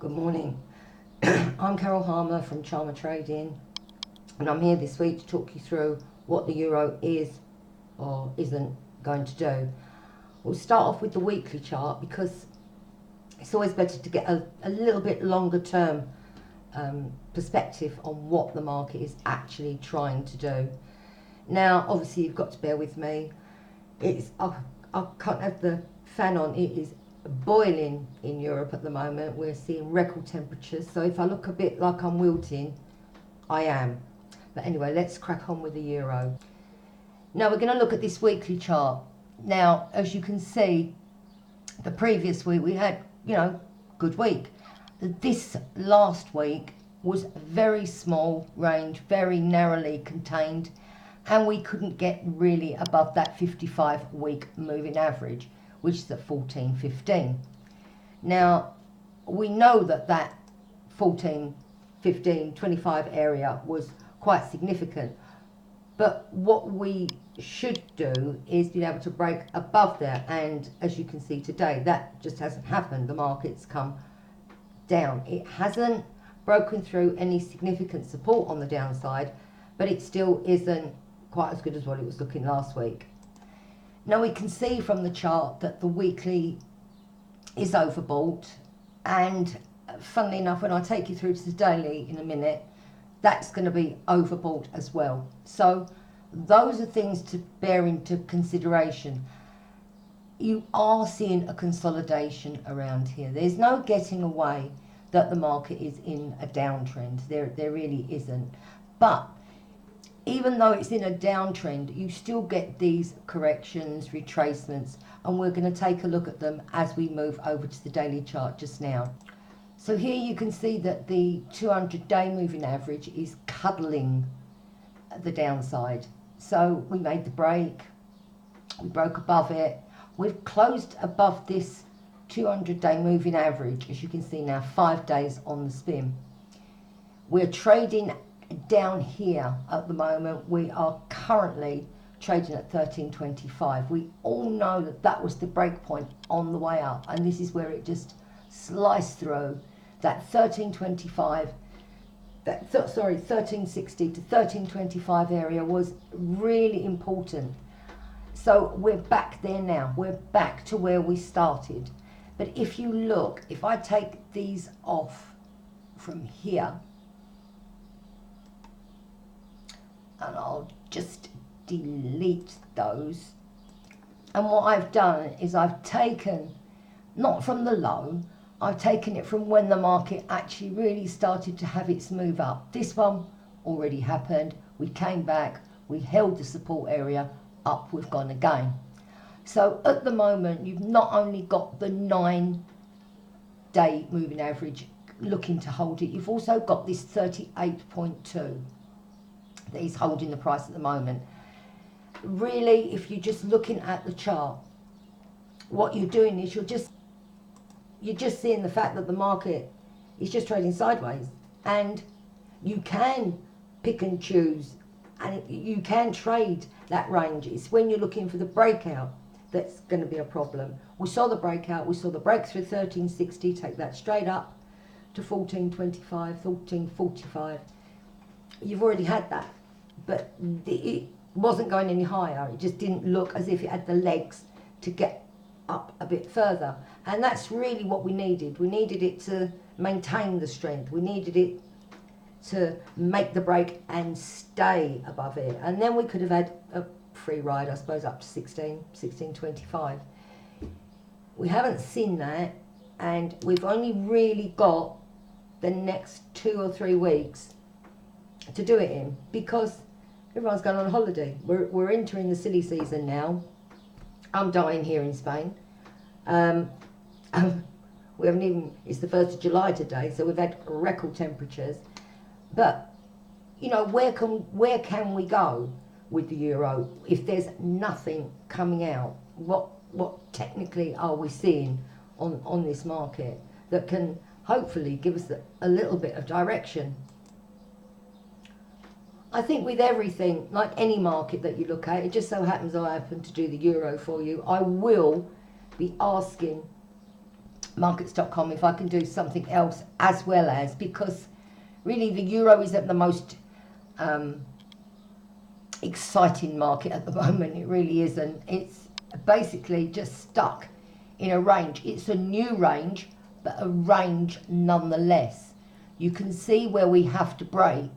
Good morning. I'm Carol Harmer from Charmer Trading, and I'm here this week to talk you through what the euro is or isn't going to do. We'll start off with the weekly chart because it's always better to get a little bit longer term perspective on what the market is actually trying to do. Now, obviously, you've got to bear with me. I can't have the fan on. It is boiling in Europe at the moment. We're seeing record temperatures. So if I look a bit like I'm wilting, I am. But anyway, let's crack on with the euro. Now we're going to look at this weekly chart. Now, as you can see, the previous week we had, good week. This last week was very small range, very narrowly contained, and we couldn't get really above that 55-week moving average, which is at 14.15. Now, we know that 14, 15, 25 area was quite significant, but what we should do is be able to break above there, and as you can see today, that just hasn't happened. The market's come down. It hasn't broken through any significant support on the downside, but it still isn't quite as good as what it was looking last week. Now we can see from the chart that the weekly is overbought, and funnily enough, when I take you through to the daily in a minute, that's going to be overbought as well. So those are things to bear into consideration. You are seeing a consolidation around here. There's no getting away that the market is in a downtrend. There really isn't. But even though it's in a downtrend, you still get these corrections, retracements, and we're going to take a look at them as we move over to the daily chart just now. So here you can see that the 200-day moving average is cuddling the downside. So we made the break, we broke above it, we've closed above this 200-day moving average, as you can see now, 5 days on the spin. We're trading down here at the moment. We are currently trading at 13.25. We all know that was the break point on the way up, and this is where it just sliced through that 13.25. 13.60 to 13.25 area was really important. So we're back there now. We're back to where we started. But if you look, if I take these off from here, and I'll just delete those. And what I've done is I've taken, not from the low, I've taken it from when the market actually really started to have its move up. This one already happened. We came back, we held the support area, up we've gone again. So at the moment, you've not only got the 9-day moving average looking to hold it, you've also got this 38.2 that is holding the price at the moment. Really, if you're just looking at the chart, what you're doing is you're just seeing the fact that the market is just trading sideways, and you can pick and choose, and you can trade that range. It's when you're looking for the breakout that's going to be a problem. We saw the breakout, we saw the breakthrough 13.60, take that straight up to 14.25, 14.45. You've already had that, but it wasn't going any higher. It just didn't look as if it had the legs to get up a bit further, and that's really what we needed. We needed it to maintain the strength. We needed it to make the break and stay above it, and then we could have had a free ride, I suppose, up to 16.25. We haven't seen that, and we've only really got the next 2 or 3 weeks to do it in, because everyone's going on holiday. We're entering the silly season now. I'm dying here in Spain. We haven't even, it's the 1st of July today, so we've had record temperatures. But, where can we go with the euro if there's nothing coming out? What technically are we seeing on this market that can hopefully give us a little bit of direction? I think with everything, like any market that you look at, it just so happens I happen to do the euro for you. I will be asking markets.com if I can do something else as well as, because really the euro is at the most exciting market at the moment. It really isn't. It's basically just stuck in a range. It's a new range, but a range nonetheless. You can see where we have to break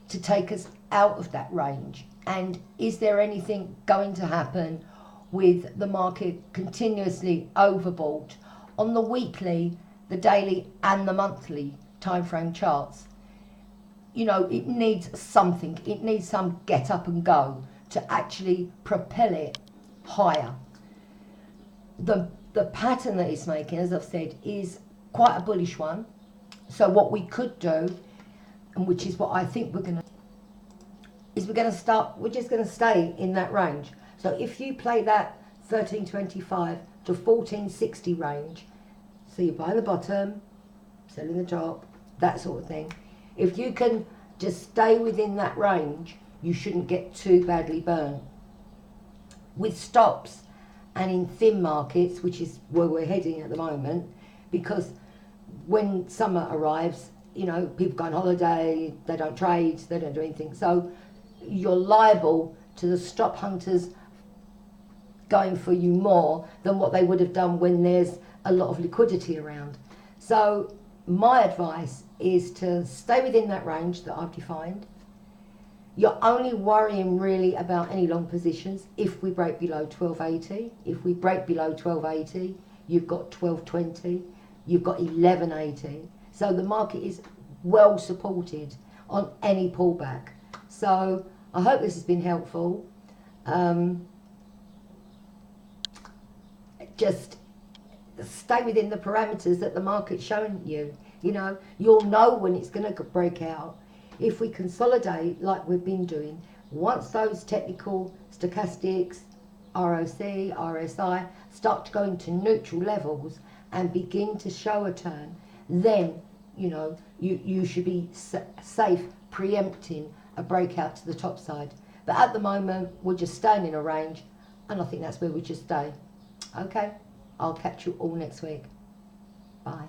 to take us out of that range. And is there anything going to happen with the market continuously overbought on the weekly, the daily and the monthly time frame charts? You know, it needs something. It needs some get up and go to actually propel it higher. The pattern that it's making, as I've said, is quite a bullish one. So what we could do, and which is what I think we're going to, is we're just going to stay in that range. So if you play that 1325 to 1460 range, so you buy the bottom, sell in the top, that sort of thing. If you can just stay within that range, you shouldn't get too badly burned. With stops and in thin markets, which is where we're heading at the moment, because when summer arrives, you know, people go on holiday, they don't trade, they don't do anything. So you're liable to the stop hunters going for you more than what they would have done when there's a lot of liquidity around. So my advice is to stay within that range that I've defined. You're only worrying really about any long positions if we break below 1280. If we break below 1280, you've got 1220, you've got 1180. So the market is well supported on any pullback. So I hope this has been helpful. Just stay within the parameters that the market's showing you. You know, you'll know when it's going to break out. If we consolidate like we've been doing, once those technical stochastics, ROC, RSI start to go into neutral levels and begin to show a turn, then, you know, you should be safe preempting a breakout to the top side. But at the moment, we're just staying in a range, and I think that's where we just stay. Okay, I'll catch you all next week. Bye.